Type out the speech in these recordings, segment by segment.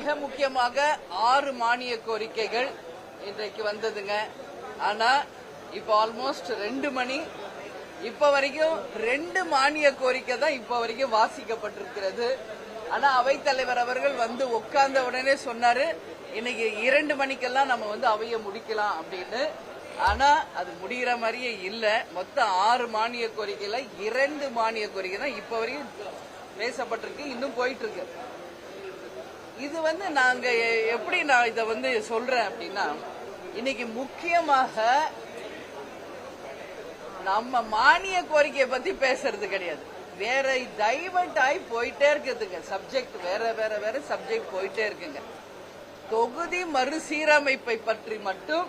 மிக முக்கியமாக 6 மானிய கோரிக்கைகள் இன்றைக்கு வந்ததுங்க. ஆனா இப்ப ஆல்மோஸ்ட் 2 மணி. இப்ப வரைக்கும் 2 மானிய கோரிக்கை தான் இப்ப வரைக்கும் வாசிக்கப்பட்டிருக்கிறது. ஆனா அவைத்தலைவர் அவர்கள் வந்து உட்கார்ந்த உடனே சொன்னாரு, இன்னைக்கு 2 மணிக்கெல்லாம் நம்ம வந்து அவைய முடிக்கலாம் அப்படின்னு. ஆனா அது முடிகிற மாதிரியே இல்ல. மொத்தம் 6 மானிய கோரிக்கையில 2 மானிய கோரிக்கை தான் இப்ப வரைக்கும் பேசப்பட்டிருக்கு, இன்னும் போயிட்டு இருக்கு. இது வந்து நாங்க எப்படி நான் இத வந்து சொல்றேன் அப்படின்னா, இன்னைக்கு முக்கியமாக நம்ம மானிய கோரிக்கையை பத்தி பேசுறது கிடையாது. வேற டைவர்ட் ஆகி போயிட்டே இருக்குதுங்க. சப்ஜெக்ட் வேற வேற வேற சப்ஜெக்ட் போயிட்டே இருக்குங்க. தொகுதி மறுசீரமைப்பை பற்றி மட்டும்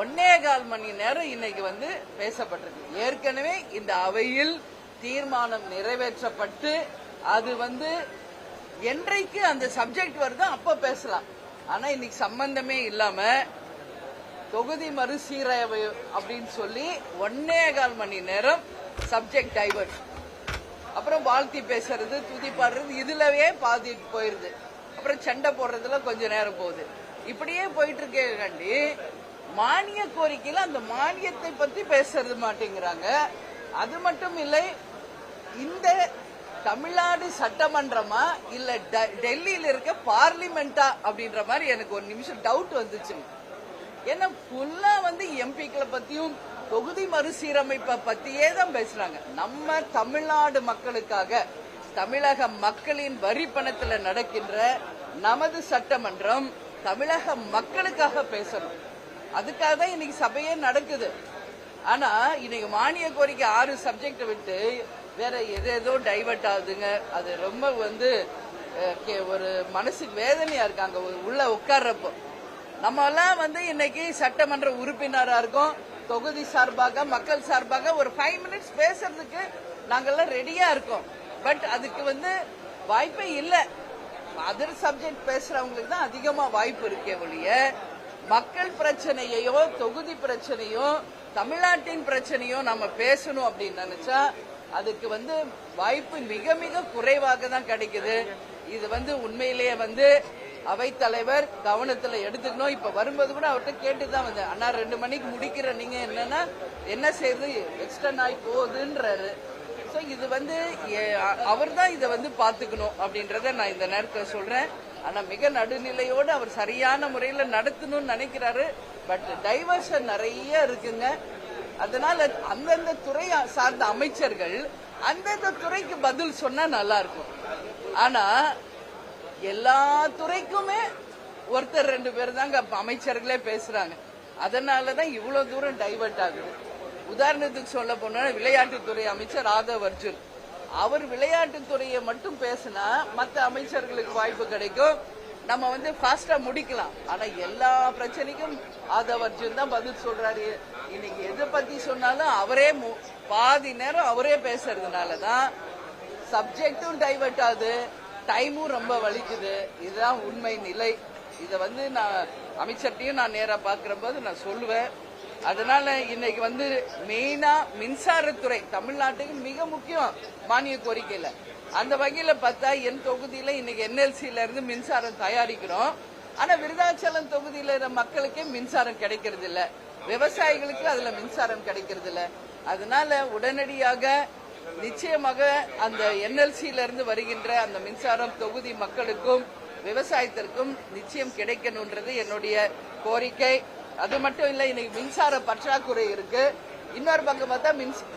1.25 மணி நேரம் இன்னைக்கு வந்து பேசப்பட்டிருக்கு. ஏற்கனவே இந்த அவையில் தீர்மானம் நிறைவேற்றப்பட்டு அது வந்து என்றைக்கு அந்த சப்ஜெக்ட் வருதோ அப்ப பேசலாம். ஆனா இன்னைக்கு சம்பந்தமே இல்லாம தொகுதி மறுசீரமை அப்படின்னு சொல்லி 1.25 மணி நேரம் சப்ஜெக்ட் டைவர்ட். அப்புறம் வாழ்த்தி பேசுறது, துதி பாடுறது, இதுலவே பாதி போயிருது. அப்புறம் சண்டை போடுறதுல கொஞ்ச நேரம் போகுது. இப்படியே போயிட்டு இருக்கேண்டி மானிய கோரிக்கையில அந்த மானியத்தை பத்தி பேசுறது மாட்டேங்கிறாங்க. அது மட்டும் இல்லை, இந்த தமிழ்நாடு சட்டமன்றமா இல்ல டெல்லியில இருக்க பார்லிமெண்டா அப்படின்ற மாதிரி எனக்கு ஒரு நிமிஷம் டவுட் வந்துச்சு. ஏன்னா ஃபுல்லா வந்து எம்பிக்களை பத்தியும் தொகுதி மறுசீரமைப்பை பத்தியே தான் பேசுறாங்க. நம்ம தமிழ்நாடு மக்களுக்காக, தமிழக மக்களின் வரி பணத்துல நடக்கின்ற நமது சட்டமன்றம் தமிழக மக்களுக்காக பேசணும். அதுக்காக தான் இன்னைக்கு சபையே நடக்குது. ஆனா இன்னைக்கு மானிய கோரிக்கை 6 சப்ஜெக்ட் விட்டு வேற ஏதோ டைவர்ட் ஆகுதுங்க. அது ரொம்ப வந்து ஒரு மனசுக்கு வேதனையா இருக்காங்க உள்ள உட்கார்றப்போ. நம்ம எல்லாம் வந்து இன்னைக்கு சட்டமன்ற உறுப்பினரா இருக்கோம். தொகுதி சார்பாக, மக்கள் சார்பாக ஒரு 5 மினிட்ஸ் பேசுறதுக்கு நாங்கெல்லாம் ரெடியா இருக்கோம். பட் அதுக்கு வந்து வாய்ப்பே இல்லை. அதர் சப்ஜெக்ட் பேசுறவங்களுக்கு தான் அதிகமா வாய்ப்பு இருக்கே ஒழிய, மக்கள் பிரச்சனையோ தொகுதி பிரச்சனையோ தமிழ்நாட்டின் பிரச்சனையோ நம்ம பேசணும் அப்படின்னு நினைச்சா அதுக்கு வந்து வாய்ப்பு மிக மிக குறைவாக தான் கிடைக்குது. இது வந்து உண்மையிலேயே வந்து அவைத்தலைவர் கவனத்துல எடுத்துக்கணும். இப்ப வரும்போது கூட அவர்கிட்ட கேட்டுதான் வந்தேன், அண்ணா 2 மணிக்கு முடிக்கிற நீங்க என்னன்னா என்ன செய்யுது எக்ஸ்டன் ஆகி போகுதுன்றாரு. சோ இது வந்து அவர் தான் இதை வந்து பாத்துக்கணும் அப்படின்றத நான் இந்த நேரத்தில் சொல்றேன். ஆனா மிக நடுநிலையோடு அவர் சரியான முறையில நடத்தணும்னு நினைக்கிறாரு. பட் டைவர்ஷன் நிறைய இருக்குங்க. அதனால அந்தந்த துறை சார்ந்த அமைச்சர்கள் அந்தந்த துறைக்கு பதில் சொன்னா நல்லா இருக்கும். ஆனா எல்லா துறைக்குமே ஒருத்தர் 2 பேர் தாங்க அமைச்சர்களே பேசுறாங்க. அதனாலதான் இவ்வளவு தூரம் டைவர்ட் ஆகுது. உதாரணத்துக்கு சொல்ல போனா விளையாட்டுத்துறை அமைச்சர் ஆதவ் அர்ஜுன், அவர் விளையாட்டுத்துறையை மட்டும் பேசினா மற்ற அமைச்சர்களுக்கு வாய்ப்பு கிடைக்கும், நம்ம வந்து ஃபாஸ்டா முடிக்கலாம். ஆனா எல்லா பிரச்சனைக்கும் ஆதவ் அர்ஜுன் தான் பதில் சொல்றாரு. இன்னைக்கு எதை பத்தி சொன்னாலும் அவரே பாதி நேரம் அவரே பேசுறதுனாலதான் சப்ஜெக்டும் டைவர்ட் ஆகுது, டைமும் ரொம்ப வலிக்குது. இதுதான் உண்மை நிலை. இதை வந்து நான் அமைச்சர்கிட்டையும் நான் நேரா பாக்குற போது நான் சொல்லுவேன். அதனால இன்னைக்கு வந்து மெயினா மின்சாரத்துறை தமிழ்நாட்டுக்கு மிக முக்கியம் மானிய கோரிக்கையில. அந்த வகையில பார்த்தா என் தொகுதியில இன்னைக்கு NLCல இருந்து மின்சாரம் தயாரிக்கிறோம். ஆனா விருதாச்சலம் தொகுதியில இருக்கிற மக்களுக்கே மின்சாரம் கிடைக்கிறது இல்ல, விவசாயிகளுக்கு அதுல மின்சாரம் கிடைக்கிறது இல்ல. அதனால உடனடியாக நிச்சயமாக அந்த NLCல இருந்து வருகின்ற அந்த மின்சாரம் தொகுதி மக்களுக்கும் விவசாயத்திற்கும் நிச்சயம் கிடைக்கணும்ன்றது என்னுடைய கோரிக்கை. அது மட்டும் இல்ல, இன்னைக்கு மின்சார பற்றாக்குறை இருக்கு. இன்னொரு பக்கம் பார்த்தா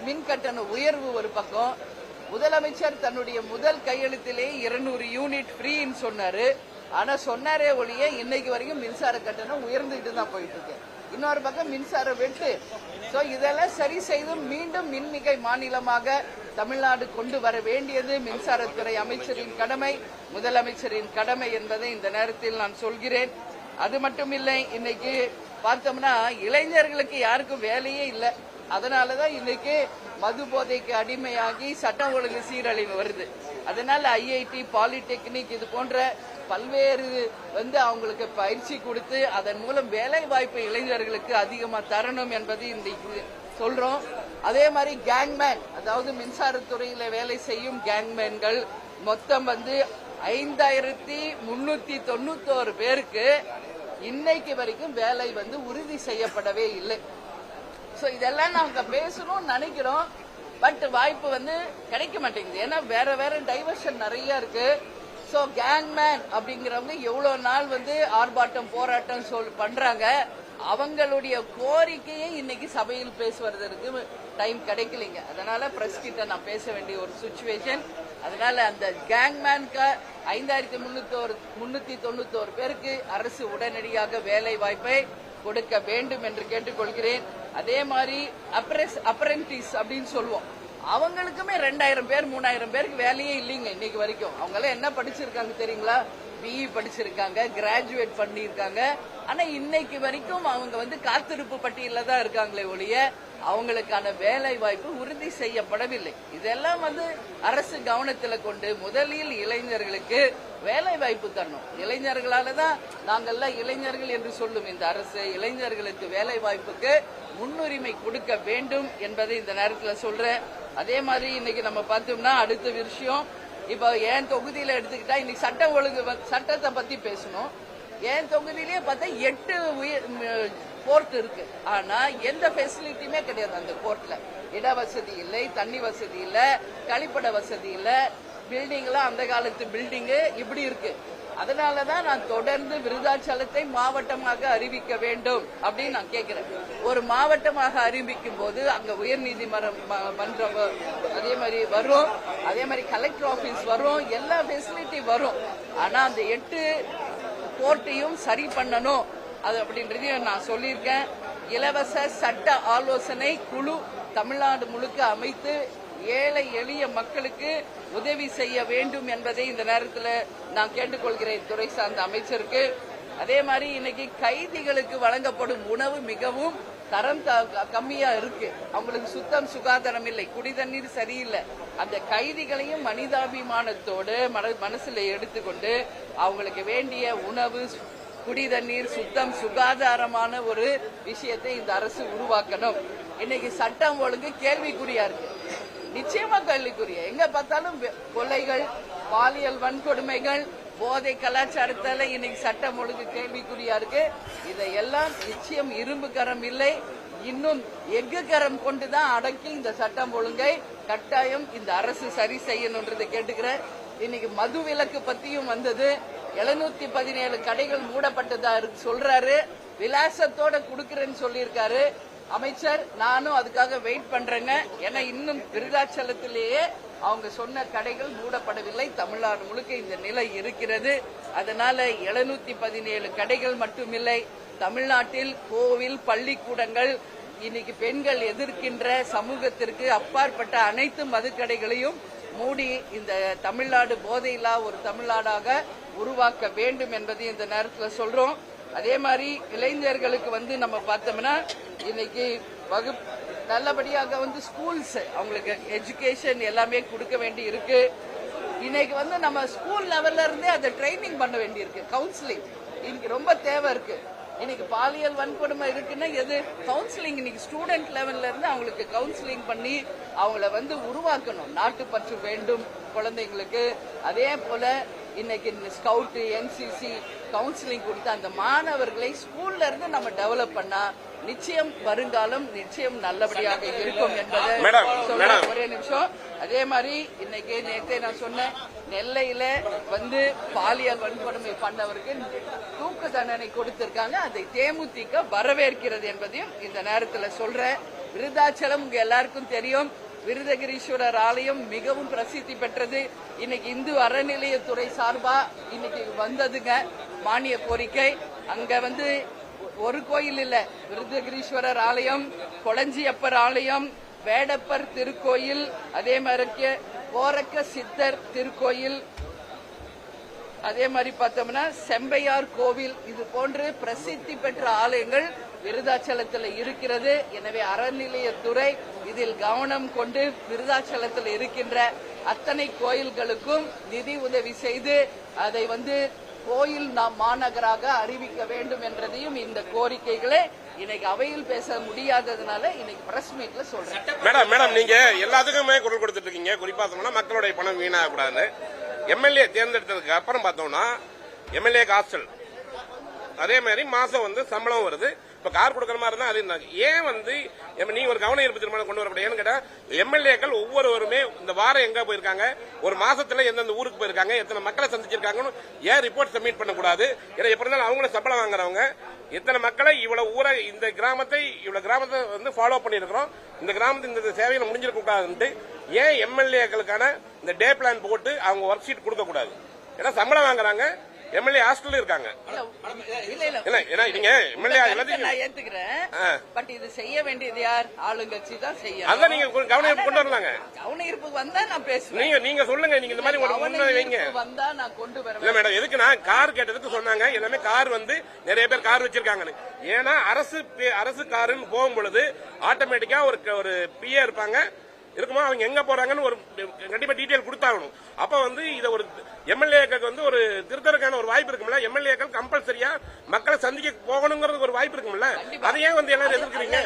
மின் கட்டண உயர்வு ஒரு பக்கம். முதலமைச்சர் தன்னுடைய முதல் கையெழுத்திலேயே 200 யூனிட் ஃப்ரீன்னு சொன்னாரு. ஆனா சொன்னாரே ஒழிய இன்னைக்கு வரைக்கும் மின்சார கட்டணம் உயர்ந்துட்டு தான் போயிட்டு இருக்கு. இன்னொரு பக்கம் மின்சார வெட்டு. சோ இதெல்லாம் சரி செய்து மீண்டும் மின்மிகை மாநிலமாக தமிழ்நாடு கொண்டு வர வேண்டியது மின்சாரத்துறை அமைச்சரின் கடமை, முதலமைச்சரின் கடமை என்பதை இந்த நேரத்தில் நான் சொல்கிறேன். அது மட்டும் இல்லை, இன்னைக்கு பார்த்தோம்னா இளைஞர்களுக்கு யாருக்கும் வேலையே இல்லை. அதனாலதான் இன்னைக்கு மது போதைக்கு அடிமையாகி சட்டம் ஒழுங்கு சீரழிவு வருது. அதனால IIT, பாலிடெக்னிக் இது போன்ற பல்வேறு வந்து அவங்களுக்கு பயிற்சி கொடுத்து அதன் மூலம் வேலை வாய்ப்பு இளைஞர்களுக்கு அதிகமா தரணும் என்பது இன்றைக்கு சொல்றோம். அதே மாதிரி கேங்மேன், அதாவது மின்சாரத்துறையில வேலை செய்யும் கேங்மேன்கள் மொத்தம் வந்து 5391 பேருக்கு இன்னைக்கு வரைக்கும் வேலை வந்து உறுதி செய்யப்படவே இல்லை. சோ இதெல்லாம் நாங்க பேசணும்னு நினைக்கிறோம். பட் வாய்ப்பு வந்து கிடைக்க மாட்டேங்குது. ஏன்னா வேற வேற டைவர்ஷன் நிறைய இருக்கு. சோ கேங்மேன் அப்படிங்கிறவங்க எவ்வளவு நாள் வந்து ஆர்ப்பாட்டம் போராட்டம் பண்றாங்க. அவங்களுடைய கோரிக்கையை இன்னைக்கு சபையில் பேசுவதற்கு டைம் கிடைக்கலைங்க. அதனால பிரஸ் கிட்ட நான் பேச வேண்டிய ஒரு சிச்சுவேஷன். அதனால அந்த கேங்மேனுக்கு 5391 பேருக்கு அரசு உடனடியாக வேலை வாய்ப்பை கொடுக்க வேண்டும் என்று கேட்டுக்கொள்கிறேன். அதே மாதிரி அப்ரெண்டிஸ் அப்படின்னு சொல்லுவோம், அவங்களுக்குமே 2000 பேர் 3000 பேருக்கு வேலையே இல்லைங்க இன்னைக்கு வரைக்கும். அவங்க எல்லாம் என்ன படிச்சிருக்காங்க தெரியுங்களா? பிஇ படிச்சிருக்காங்க, கிராஜுவேட் பண்ணிருக்காங்க. ஆனா இன்னைக்கு வரைக்கும் அவங்க வந்து காத்திருப்பு பட்டியல தான் இருக்காங்களே ஒழிய அவங்களுக்கான வேலை வாய்ப்பு உறுதி செய்யப்படவில்லை. இதெல்லாம் வந்து அரசு கவனத்தில் கொண்டு முதலில் இளைஞர்களுக்கு வேலை வாய்ப்பு தரணும். இளைஞர்களால தான் நாங்கள்லாம் இளைஞர்கள் என்று சொல்லும் இந்த அரசு இளைஞர்களுக்கு வேலை வாய்ப்புக்கு முன்னுரிமை கொடுக்க வேண்டும் என்பதை இந்த நேரத்தில் சொல்றேன். அதே மாதிரி இன்னைக்கு நம்ம பார்த்தோம்னா அடுத்த விஷயம், இப்ப என் தொகுதியில எடுத்துக்கிட்டா இன்னைக்கு சட்ட ஒழுங்கு சட்டத்தை பத்தி பேசணும். என் தொகுதியிலேயே பார்த்தா 8 கோர்ட் இருக்கு. ஆனா எந்த ஃபெசிலிட்டியுமே கிடையாது அந்த கோர்ட்ல. இட வசதி இல்லை, தண்ணி வசதி இல்ல, கழிப்பட வசதி இல்ல, பில்டிங் எல்லாம் அந்த காலத்து பில்டிங் இப்படி இருக்கு. அதனாலதான் நான் தொடர்ந்து விருதாச்சலத்தை மாவட்டமாக அறிவிக்க வேண்டும் அப்படின்னு நான் கேட்கிறேன். ஒரு மாவட்டமாக அறிவிக்கும் போது அங்க உயர்நீதிமன்றம் அதே மாதிரி வரும், அதே மாதிரி கலெக்டர் ஆபீஸ் வரும், எல்லா ஃபெசிலிட்டி வரும். ஆனா அந்த 8 கோர்ட்டையும் சரி பண்ணணும் அது அப்படின்றதையும் நான் சொல்லியிருக்கேன். இலவச சட்ட ஆலோசனை குழு தமிழ்நாடு முழுக்க அமைத்து ஏழை எளிய மக்களுக்கு உதவி செய்ய வேண்டும் என்பதை இந்த நேரத்தில் நான் கேட்டுக்கொள்கிறேன் துறை சார்ந்த அமைச்சருக்கு. அதே மாதிரி இன்னைக்கு கைதிகளுக்கு வழங்கப்படும் உணவு மிகவும் தரம் கம்மியா இருக்கு. அவங்களுக்கு சுத்தம் சுகாதாரம் இல்லை, குடி தண்ணீர் சரியில்லை. அந்த கைதிகளையும் மனிதாபிமானத்தோடு மனசுல எடுத்துக்கொண்டு அவங்களுக்கு வேண்டிய உணவு, குடி தண்ணீர், சுத்தம் சுகாதாரமான ஒரு விஷயத்தை இந்த அரசு உருவாக்கணும். இன்னைக்கு சட்டம் ஒழுங்கு கேள்விக்குறியா இருக்கு, நிச்சயமா கேள்விக்குரிய. எங்க பார்த்தாலும் கொலைகள், பாலியல் வன்கொடுமைகள், போதை கலாச்சாரத்தால இன்னைக்கு சட்டம் ஒழுங்கு கேள்விக்குறியா இருக்கு. இதையெல்லாம் நிச்சயம் இரும்பு கரம் இல்லை, இன்னும் எஃகு கரம் கொண்டுதான் அடக்கி இந்த சட்டம் ஒழுங்கை கட்டாயம் இந்த அரசு சரி செய்யணும்ன்றதை கேட்டுக்கிறேன். இன்னைக்கு மது விலக்கு பத்தியும் வந்தது. 717 கடைகள் மூடப்பட்டதா சொல்றாரு, விலாசத்தோட குடுக்கிறேன்னு சொல்லியிருக்காரு அமைச்சர். நானும் அதுக்காக வெயிட் பண்றேங்க. ஏன்னா இன்னும் விருதாச்சலத்திலேயே அவங்க சொன்ன கடைகள் மூடப்படவில்லை. தமிழ்நாடு முழுக்க இந்த நிலை இருக்கிறது. அதனால 717 கடைகள் மட்டுமில்லை, தமிழ்நாட்டில் கோவில், பள்ளிக்கூடங்கள், இன்னைக்கு பெண்கள் எதிர்க்கின்ற சமூகத்திற்கு அப்பாற்பட்ட அனைத்து மதுக்கடைகளையும் மூடி இந்த தமிழ்நாடு போதையில்லா ஒரு தமிழ்நாடாக உருவாக்க வேண்டும் என்பதை இந்த நேரத்தில் சொல்றோம். அதே மாதிரி இளைஞர்களுக்கு வந்து நம்ம பார்த்தோம்னா இன்னைக்கு நல்லபடியாக வந்து ஸ்கூல்ஸ் அவங்களுக்கு எஜுகேஷன் எல்லாமே கொடுக்க வேண்டி இருக்கு. இன்னைக்கு வந்து நம்ம ஸ்கூல் லெவல்ல இருந்தே அதை ட்ரைனிங் பண்ண வேண்டி இருக்கு. கவுன்சிலிங் இன்னைக்கு ரொம்ப தேவை இருக்கு. இன்னைக்கு பாலியல் வன்கொடுமை இருக்குன்னா எது கவுன்சிலிங், இன்னைக்கு ஸ்டூடெண்ட் லெவல்ல இருந்து அவங்களுக்கு கவுன்சிலிங் பண்ணி அவங்கள வந்து உருவாக்கணும். நாட்டுப்பற்று வேண்டும் குழந்தைங்களுக்கு. அதே போல இன்னைக்கு ஸ்கவுட், என்சிசி கவுன்சிலிங் கொடுத்து அந்த மாணவர்களை ஸ்கூல்ல இருந்து நம்ம டெவலப் பண்ணா நிச்சயம் வருங்காலம் நிச்சயம் நல்லபடியாக இருக்கும் என்பதை ஒரே நிமிஷம். அதே மாதிரி இன்னைக்கு நேற்றே நான் சொன்னேன், நெல்லையில வந்து பாலியல் வன்கொடுமை பண்ணவருக்கு தூக்கு தண்டனை கொடுத்திருக்காங்க. அதை தேமுதிக வரவேற்கிறது என்பதையும் இந்த நேரத்தில் சொல்றேன். விருதாச்சலம் உங்க எல்லாருக்கும் தெரியும், விருதகிரீஸ்வரர் ஆலயம் மிகவும் பிரசித்தி பெற்றது. இன்னைக்கு இந்து அறநிலையத்துறை சார்பா இன்னைக்கு வந்ததுங்க மானிய கோரிக்கை. அங்க வந்து ஒரு கோயில் இல்ல, விருதகிரீஸ்வரர் ஆலயம், கொளஞ்சியப்பர் ஆலயம், வேடப்பர் திருக்கோயில், அதே மாதிரி கோரக்க சித்தர் திருக்கோயில், அதே மாதிரி பார்த்தோம்னா செம்பையார் கோவில், இது போன்று பிரசித்தி பெற்ற ஆலயங்கள் விருதாச்சலத்தில் இருக்கிறது. எனவே அறநிலையத்துறை இதில் கவனம் கொண்டு விருதாச்சலத்தில் இருக்கின்ற அத்தனை கோயில்களுக்கும் நிதி உதவி செய்து அதை வந்து கோயில் மாநகராக அறிவிக்க வேண்டும் என்றதையும் இந்த கோரிக்கைகளை இன்னைக்கு அவையில் பேச முடியாததுனால இன்னைக்கு பிரஸ் மீட்ல சொல்றேன். மேடம் நீங்க எல்லாத்துக்குமே குரல் கொடுத்துட்டு இருக்கீங்க, குறிப்பா சொன்னா மக்களுடைய பணம் வீணாக கூடாது. எம்எல்ஏ தேர்ந்தெடுத்ததுக்கு அப்புறம் பார்த்தோம்னா எம்எல்ஏ ஹாஸ்டல், அதே மாதிரி மாசம் வந்து சம்பளம் வருது. இப்ப கார் கொடுக்கற மாதிரி இருந்தா அது ஏன் வந்து நீங்க ஒரு கவன ஈர்ப்பு தீர்மானம் கொண்டு வரக்கூடாது? ஏன்னு கேட்டா எம்எல்ஏக்கள் ஒவ்வொருவருமே இந்த வாரம் எங்க போயிருக்காங்க, ஒரு மாசத்துல எந்தெந்த ஊருக்கு போயிருக்காங்க, எத்தனை மக்களை சந்திச்சிருக்காங்கன்னு ஏன் ரிப்போர்ட் சப்மிட் பண்ணக்கூடாது? ஏன்னா எப்படி இருந்தாலும் அவங்களும் சம்பளம் வாங்குறவங்க. எத்தனை மக்களை இவ்வளவு ஊரை இந்த கிராமத்தை வந்து ஃபாலோ பண்ணிருக்கிறோம், இந்த கிராமத்து இந்த சேவையை முடிஞ்சிருக்க கூடாதுன்ட்டு ஏன் எம்எல்ஏக்களுக்கான இந்த டே பிளான் போட்டு அவங்க ஒர்க் ஷீட் கொடுக்க கூடாது? ஏன்னா சம்பளம் வாங்குறாங்க, எம்எல்ஏ ஹாஸ்டல் இருக்காங்க. நான் ஏத்துக்கிறேன். பட் இது செய்ய வேண்டியது யார்? ஆளுங்கட்சி தான் செய்யணும். அதான் நீங்க கவன ஈர்ப்பு கொண்டு வரலாங்க. கவன ஈர்ப்பு வந்தா நான் பேசுவேன். நீங்க சொல்லுங்க, நீங்க இந்த மாதிரி ஒரு முன்னுரை வைங்க. வந்தா நான் கொண்டு வரேன். இல்ல மேடம், எதுக்குன்னா கார் கேட்டதுக்கு சொன்னாங்க எல்லாமே கார் வந்து நிறைய பேர் கார் வச்சிருக்காங்கன்னு. ஏன்னா அரசு காருன்னு போகும் பொழுது ஆட்டோமேட்டிக்கா ஒரு பிஏ இருப்பாங்க, இருக்குமா அவங்க எங்க போறாங்கன்னு ஒரு கண்டிப்பா டீடைல் கொடுத்தாகணும். அப்ப வந்து இத ஒரு எம்எல்ஏக்கள் வந்து ஒரு திருத்தறதுக்கான ஒரு வாய்ப்பு இருக்கும்ல. எம்எல்ஏக்கள் கம்பல்சரியா மக்களை சந்திக்க போகணுங்கிறது ஒரு வாய்ப்பு இருக்கும்ல. அதையே வந்து எல்லாரும் எதிர்க்கிறீங்க.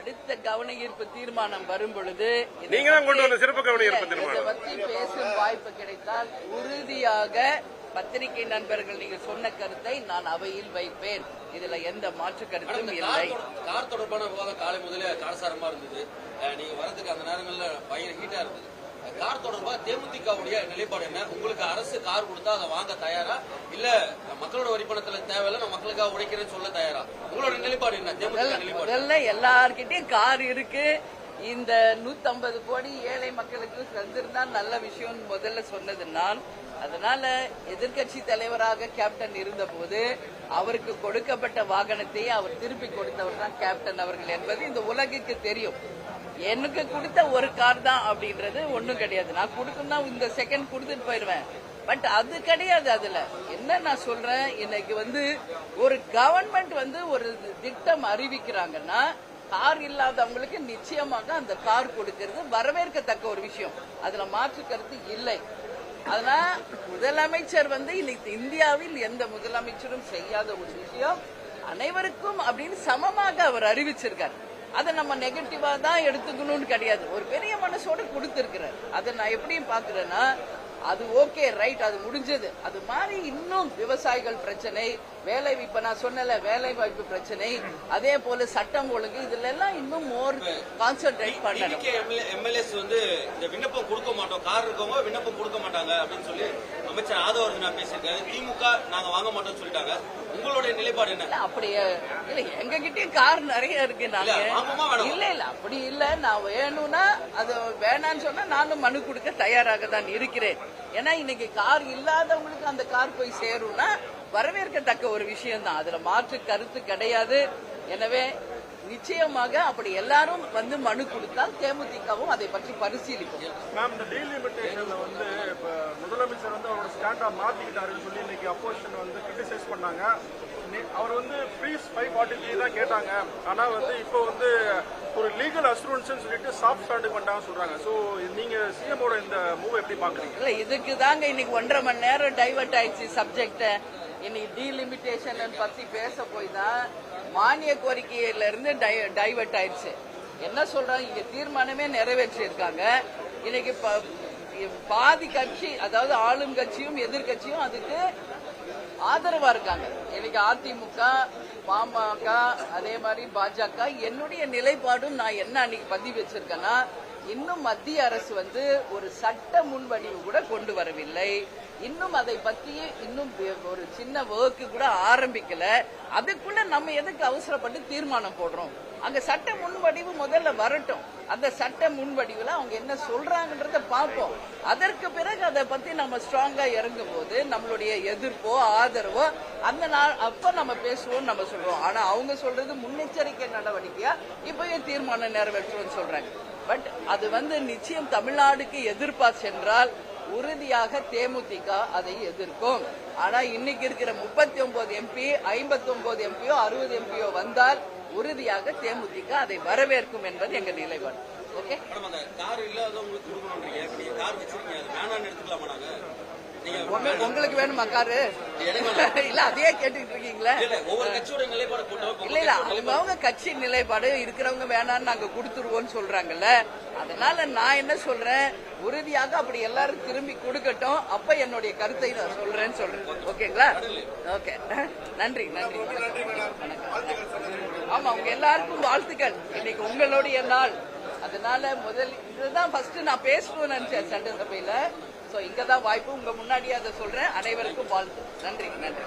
அடுத்த கவன ஈர்ப்பு தீர்மானம் வரும் பொழுது நீங்க தான் கொண்டு வந்த சிறப்பு கவன ஈர்ப்பு தீர்மானம் பத்தி பேசும் வாய்ப்பு கிடைத்தால் உறுதியாக பத்திரிகை நண்பர்கள் நீங்க சொன்ன கருத்தை நான் அவையில் வைப்பேன். இதுல எந்த மாற்று கருத்தும் இல்லை. கார் தொடர்பான விவாதம் காலை முதலே காரசாரமா இருந்தது. நீங்க வரதுக்கு அந்த நேரங்கள்ல பயங்கர ஹீட்டா இருந்தது. கார் தொடர்பாக தேமுதிகவுடைய நிலைப்பாடு என்ன? உங்களுக்கு அரசு கார் கொடுத்தா அதை வாங்க தயாரா, இல்ல மக்களோட வரிப்பணத்துல தேவையில்ல நான் மக்களுக்காக உழைக்கிறேன்னு சொல்ல தயாரா? உங்களோட நிலைப்பாடு என்ன? தேமுதிக நிலைப்பாடு. முதல்ல எல்லார்கிட்டயும் கார் இருக்கு. இந்த 150 கோடி ஏழை மக்களுக்கு தந்திருந்தா நல்ல விஷயம் முதல்ல சொன்னது நான். அதனால எதிர்கட்சி தலைவராக கேப்டன் இருந்த போது அவருக்கு கொடுக்கப்பட்ட வாகனத்தை அவர் திருப்பி கொடுத்தவர் தான் கேப்டன் அவர்கள் என்பது இந்த உலகுக்கு தெரியும். எனக்கு கொடுத்த ஒரு கார் தான் அப்படின்றது ஒண்ணும் கிடையாது. நான் கொடுக்கணும்னா இந்த செகண்ட் கொடுத்துட்டு போயிடுவேன். பட் அது கிடையாது. அதுல என்ன நான் சொல்றேன், இன்னைக்கு வந்து ஒரு கவர்மெண்ட் வந்து ஒரு திட்டம் அறிவிக்கிறாங்கன்னா கார் இல்லாதவங்களுக்கு நிச்சயமாக அந்த கார் கொடுக்கிறது வரவேற்கத்தக்க ஒரு விஷயம். அதுல மாற்று கருத்து இல்லை. அதனால முதலமைச்சர் வந்து இன்னைக்கு இந்தியாவில் எந்த முதலமைச்சரும் செய்யாத ஒரு விஷயம் அனைவருக்கும் அப்படின்னு சமமாக அவர் அறிவிச்சிருக்காரு. அதை நம்ம நெகட்டிவா தான் எடுத்துக்கணும்னு கிடையாது. ஒரு பெரிய மனசோட கொடுத்திருக்கிறார். அதை நான் எப்படியும் பாக்குறேன்னா அது ஓகே, ரைட், அது முடிஞ்சது. அது மாதிரி இன்னும் விவசாயிகள் பிரச்சனை, வேலை இப்ப நான் சொன்னல வேலை வாய்ப்பு பிரச்சனை, அதே போல சட்டம் ஒழுங்கு, இதுல எல்லாம் இன்னும் மோர் கான்சென்ட்ரேட் பண்ணணும். எம்எல்ஏஸ் வந்து இந்த விண்ணப்பம் கொடுக்க மாட்டோம், கார் இருக்கவங்க விண்ணப்பம் கொடுக்க மாட்டாங்க அப்படின்னு சொல்லி அமைச்சர் ஆதவர்ஜனா பேசியிருக்காரு. திமுக நாங்க வாங்க மாட்டோம்னு சொல்லிட்டாங்க. உங்களுடைய நிலைப்பாடு என்ன? அப்படியே இல்ல, எங்க கிட்டயும் கார் நிறைய இருக்கு. நாங்க இல்ல அப்படி இல்ல, நான் வேணும்னா அது வேணான்னு சொன்னா நானும் மனு கொடுக்க தயாராக தான் இருக்கிறேன். ஏன்னா இன்னைக்கு கார் இல்லாதவங்களுக்கு அந்த கார் போய் சேரும்னா வரவேற்கத்தக்க ஒரு விஷயம் தான். அதுல மாற்று கருத்து கிடையாது. எனவே நிச்சயமாக அப்படி எல்லாரும் வந்து மனு கொடுத்தால் தேமுதிகவும் அதை பற்றி பரிசீலிக்கும். மேம், இந்த டீலிமிட்டேஷன்ல வந்து இப்ப முதலமைச்சர் வந்து அவரோட ஸ்டாண்டா மாத்திக்கிட்டாருன்னு சொல்லி இன்னைக்கு அப்போசிஷன் வந்து கிரிட்டிசைஸ் பண்ணாங்க. அவர் வந்து ப்ளீஸ் 543 தான் கேட்டாங்க. ஆனா வந்து இப்போ வந்து ஒரு லீகல் அசூரன்ஸ் சொல்லிட்டு சாஃப்ட் ஸ்டாண்டுக்கு பண்ணிட்டாங்க சொல்றாங்க. சோ நீங்க சிஎமோட இந்த மூவ் எப்படி பாக்குறீங்க? இல்ல, இதுக்கு தாங்க இன்னைக்கு 1.5 மணி நேரம் டைவர்ட் ஆயிடுச்சு சப்ஜெக்ட். இன்னைக்கு டீலிமிட்டேஷன் பத்தி பேச போய் தான் மானிய கோரிக்கையில இருந்து டைவர்ட் ஆயிடுச்சு. என்ன சொல்றாங்க, இங்க தீர்மானமே நிறைவேற்றி இருக்காங்க. இன்னைக்கு பாதி கட்சி, அதாவது ஆளும் கட்சியும் எதிர்கட்சியும் அதுக்கு ஆதரவா இருக்காங்க. இன்னைக்கு அதிமுக, பாமக, அதே மாதிரி பாஜக. என்னுடைய நிலைப்பாடும் நான் என்ன அன்னைக்கு பதிவு வச்சிருக்கேன்னா, இன்னும் மத்திய அரசு வந்து ஒரு சட்ட முன்வடிவு கூட கொண்டு வரவில்லை. இன்னும் அதை பத்தி இன்னும் ஒரு சின்ன ஒர்க்கு கூட ஆரம்பிக்கல. அதுக்குள்ள நம்ம எதுக்கு அவசரப்பட்டு தீர்மானம் போடுறோம்? அங்க சட்ட முன்வடிவு முதல்ல வரட்டும். அந்த சட்ட முன்வடிவுல அவங்க என்ன சொல்றாங்கன்றத பார்ப்போம். அதற்கு பிறகு அதை பத்தி நம்ம ஸ்ட்ராங்கா இறங்கும் போது நம்மளுடைய எதிர்ப்போ ஆதரவோ அந்த நாள் அப்ப நம்ம பேசுவோம், நம்ம சொல்றோம். ஆனா அவங்க சொல்றது முன்னெச்சரிக்கை நடவடிக்கையா இப்பவே தீர்மானம் நிறைவேற்றுவோம் சொல்றாங்க. பட் அது வந்து நிச்சயம் தமிழ்நாடுக்கு எதிர்ப்பா சென்றால் உறுதியாக தேமுதிக அதை எதிர்க்கும். ஆனா இன்னைக்கு இருக்கிற 39 எம்பி, 59 எம்பியோ 60 எம்பியோ வந்தால் உறுதியாக தேமுதிக அதை வரவேற்கும் என்பது எங்க நிலைப்பாடு. ஓகே, கார் இல்லாதவங்களுக்கு கொடுக்கணும். கார் வச்சிருக்கீங்க, அது வேணான்னு எடுத்துக்கலாமா? நாங்க உங்களுக்கு வேணுமா காரு? இல்ல அதையே கேட்டுட்டு இருக்கீங்களா? ஒவ்வொரு கட்சியோட நிலைப்பாடு போட்டோம். இல்ல இல்ல அவங்க கட்சி நிலைப்பாடு இருக்கிறவங்க வேணான்னு நாங்க கொடுத்துருவோம்னு சொல்றாங்கல்ல. அதனால நான் என்ன சொல்றேன், உறுதியாக அப்படி எல்லாரும் திரும்பி கொடுக்கட்டும், அப்ப என்னுடைய கருத்தை நான் சொல்றேன்னு சொல்றேன். ஓகேங்களா? ஓகே, நன்றி நன்றி. ஆமா, உங்க எல்லாருக்கும் வாழ்த்துக்கள். இன்னைக்கு உங்களுடைய நாள். அதனால முதல் இதுதான் ஃபர்ஸ்ட் நான் பேசணும்னு நினைச்சேன் சட்டசபையில. சோ இங்கதான் வாய்ப்பு. உங்க முன்னாடியே அதை சொல்றேன். அனைவருக்கும் வாழ்த்து. நன்றி நன்றி.